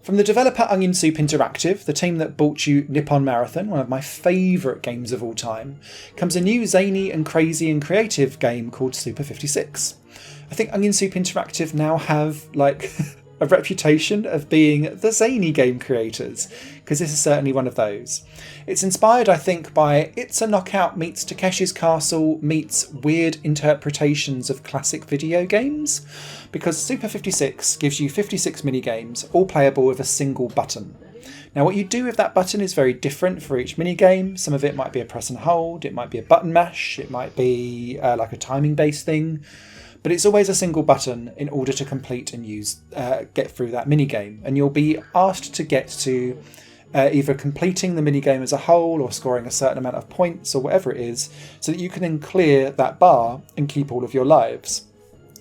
From the developer Onion Soup Interactive, the team that bought you Nippon Marathon, one of my favourite games of all time, comes a new zany and crazy and creative game called Super 56. I think Onion Soup Interactive now have a reputation of being the zany game creators, because this is certainly one of those. It's inspired, I think, by It's a Knockout meets Takeshi's Castle meets weird interpretations of classic video games, because Super 56 gives you 56 minigames, all playable with a single button. Now what you do with that button is very different for each minigame. Some of it might be a press and hold, it might be a button mash, it might be like a timing based thing. But it's always a single button in order to complete and get through that minigame. And you'll be asked to get to either completing the minigame as a whole or scoring a certain amount of points or whatever it is, so that you can then clear that bar and keep all of your lives.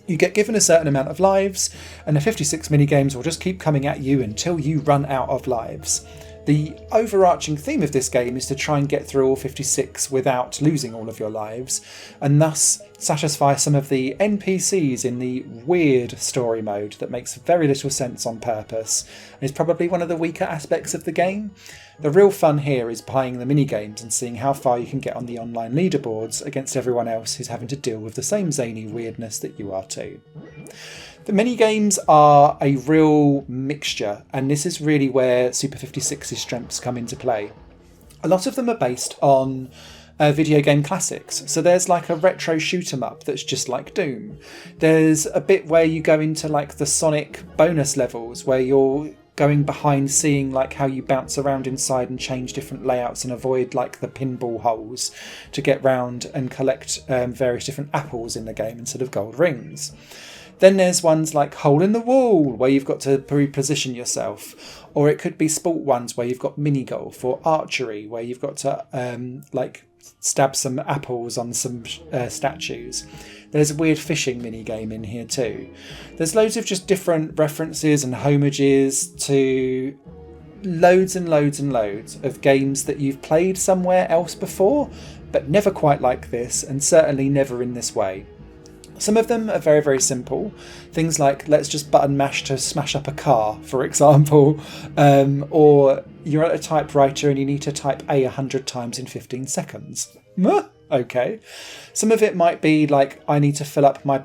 You get given a certain amount of lives, and the 56 minigames will just keep coming at you until you run out of lives. The overarching theme of this game is to try and get through all 56 without losing all of your lives, and thus satisfy some of the NPCs in the weird story mode that makes very little sense on purpose, and is probably one of the weaker aspects of the game. The real fun here is playing the minigames and seeing how far you can get on the online leaderboards against everyone else who's having to deal with the same zany weirdness that you are too. The minigames are a real mixture, and this is really where Super 56's strengths come into play. A lot of them are based on video game classics. So there's like a retro shoot 'em up that's just like Doom. There's a bit where you go into like the Sonic bonus levels where you're going behind, seeing like how you bounce around inside and change different layouts and avoid like the pinball holes to get round and collect various different apples in the game instead of gold rings. Then there's ones like Hole in the Wall, where you've got to reposition yourself. Or it could be sport ones where you've got mini golf, or archery, where you've got to stab some apples on some statues. There's a weird fishing mini game in here too. There's loads of just different references and homages to loads and loads and loads of games that you've played somewhere else before, but never quite like this, and certainly never in this way. Some of them are very, very simple. Things like, let's just button mash to smash up a car, for example. Or you're at a typewriter and you need to type A 100 times in 15 seconds. Okay. Some of it might be like, I need to fill up my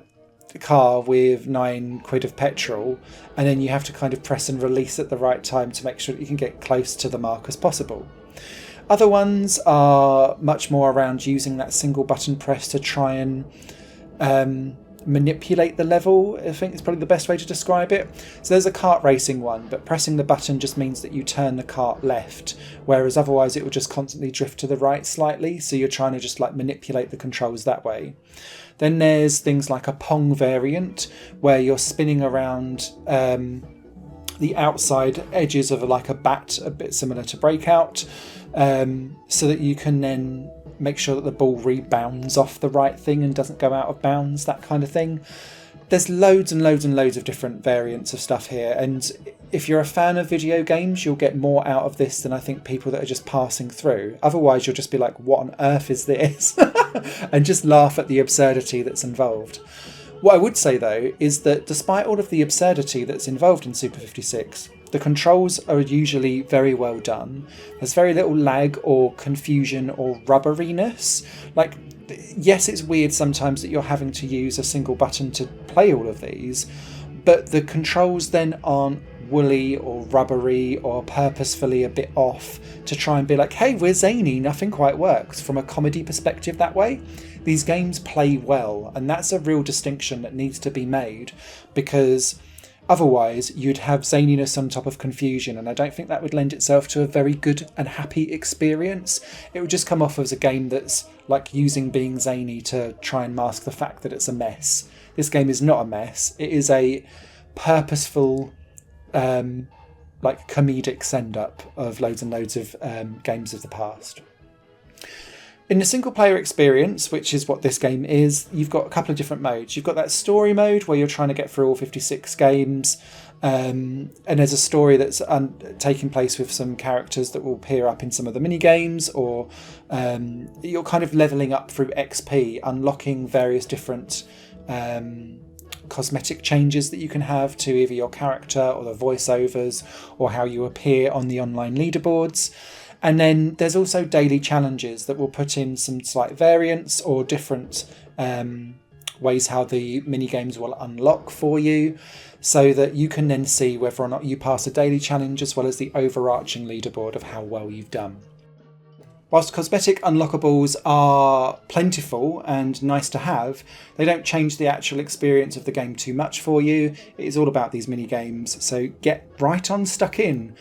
car with £9 of petrol, and then you have to kind of press and release at the right time to make sure that you can get close to the mark as possible. Other ones are much more around using that single button press to try and manipulate the level. I think it's probably the best way to describe it. So there's a kart racing one, but pressing the button just means that you turn the kart left, whereas otherwise it will just constantly drift to the right slightly, so you're trying to just like manipulate the controls that way. Then there's things like a Pong variant, where you're spinning around the outside edges of like a bat, a bit similar to Breakout, so that you can then make sure that the ball rebounds off the right thing and doesn't go out of bounds, that kind of thing. There's loads and loads and loads of different variants of stuff here, and if you're a fan of video games, you'll get more out of this than I think people that are just passing through. Otherwise, you'll just be like, what on earth is this? And just laugh at the absurdity that's involved. What I would say, though, is that despite all of the absurdity that's involved in Super 56, the controls are usually very well done. There's very little lag or confusion or rubberiness. Like, yes, it's weird sometimes that you're having to use a single button to play all of these, but the controls then aren't woolly or rubbery or purposefully a bit off to try and be like, hey, we're zany, nothing quite works. From a comedy perspective that way, these games play well, and that's a real distinction that needs to be made, because otherwise you'd have zaniness on top of confusion, and I don't think that would lend itself to a very good and happy experience. It would just come off as a game that's like using being zany to try and mask the fact that it's a mess. This game is not a mess. It is a purposeful like comedic send-up of loads and loads of games of the past. In the single player experience, which is what this game is, you've got a couple of different modes. You've got that story mode where you're trying to get through all 56 games, and there's a story that's taking place with some characters that will appear up in some of the mini games, or you're kind of leveling up through XP, unlocking various different cosmetic changes that you can have to either your character or the voiceovers or how you appear on the online leaderboards. And then there's also daily challenges that will put in some slight variants or different ways how the mini-games will unlock for you, so that you can then see whether or not you pass a daily challenge as well as the overarching leaderboard of how well you've done. Whilst cosmetic unlockables are plentiful and nice to have, they don't change the actual experience of the game too much for you. It is all about these mini-games, so get right on stuck in.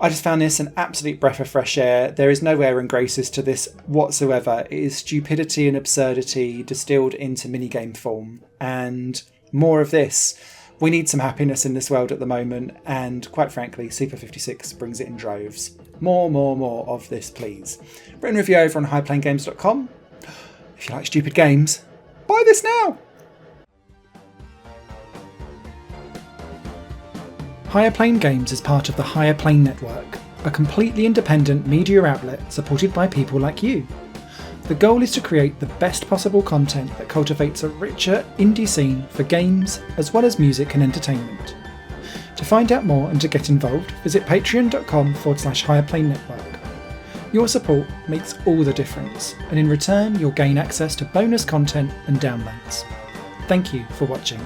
I just found this an absolute breath of fresh air. There is no air and graces to this whatsoever. It is stupidity and absurdity distilled into minigame form, and more of this. We need some happiness in this world at the moment, and quite frankly, Super 56 brings it in droves. More of this, please. Written review over on highplanegames.com. If you like stupid games, buy this now! Higher Plane Games is part of the Higher Plane Network, a completely independent media outlet supported by people like you. The goal is to create the best possible content that cultivates a richer indie scene for games as well as music and entertainment. To find out more and to get involved, visit patreon.com/higherplane-network. Your support makes all the difference, and in return you'll gain access to bonus content and downloads. Thank you for watching.